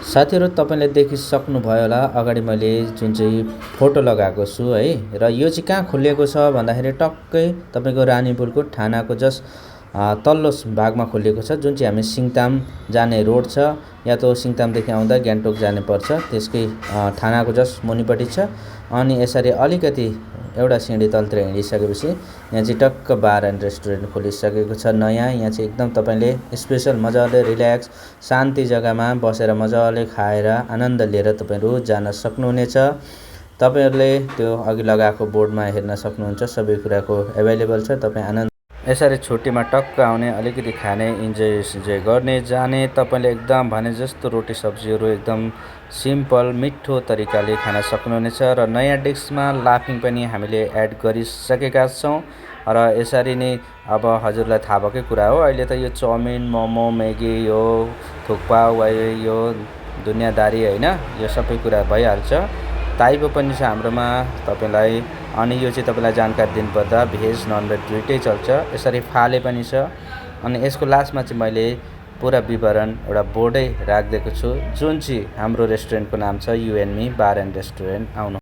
साथीहरू तपाईँले देखिसक्नुभयो होला अगाडि मैले जुन चाहिँ फोटो लगाएको छु है र यो चाहिँ कहाँ खोलिएको छ भन्दाखेरि टक्कै तपाईँको रानीपुलको थानाको जस्ट तल्लो भागमा खोलिएको छ जुन चाहिँ हामी सिङताम जाने रोड छ या त सिङतामदेखि आउँदा गान्तोक जाने पर्छ त्यसकै थानाको जस्ट मुनिपट्टि छ। अनि यसरी अलिकति एउटा सिँढी तलतिर हिँडिसकेपछि यहाँ चाहिँ टक्क बार एन्ड रेस्टुरेन्ट खोलिसकेको छ नयाँ। यहाँ चाहिँ एकदम तपाईँले स्पेसल मजाले रिल्याक्स शान्ति जग्गामा बसेर मजाले खाएर आनन्द लिएर तपाईँहरू जान सक्नुहुनेछ। तपाईँहरूले त्यो अघि लगाएको बोर्डमा हेर्न सक्नुहुन्छ सबै कुराको एभाइलेबल छ। तपाईँ आनन्द यसरी छुट्टीमा टक्क आउने अलिकति खाने इन्जोय गर्ने जाने तपाईँले एकदम भने जस्तो रोटी सब्जीहरू एकदम सिम्पल मिठो तरिकाले खान सक्नुहुनेछ। र नयाँ डिसमा लाफिङ पनि हामीले एड गरिसकेका छौँ र यसरी नै अब हजुरलाई थाहा भएकै कुरा हो अहिले त यो चाउमिन मोमो म्यागी यो थुक्पा वा यो दुनियाँदारी होइन यो सबै कुरा भइहाल्छ। ताइपो पनि छ हाम्रोमा तपाईँलाई। अनि यो चाहिँ तपाईँलाई जानकारी दिनुपर्दा भेज ननभेज दुइटै चल्छ। यसरी फाले पनि छ। अनि यसको लास्टमा चाहिँ मैले पुरा विवरण एउटा बोर्डै राखिदिएको छु जुन चाहिँ हाम्रो रेस्टुरेन्टको नाम छ you and me bar and restaurant. आउनु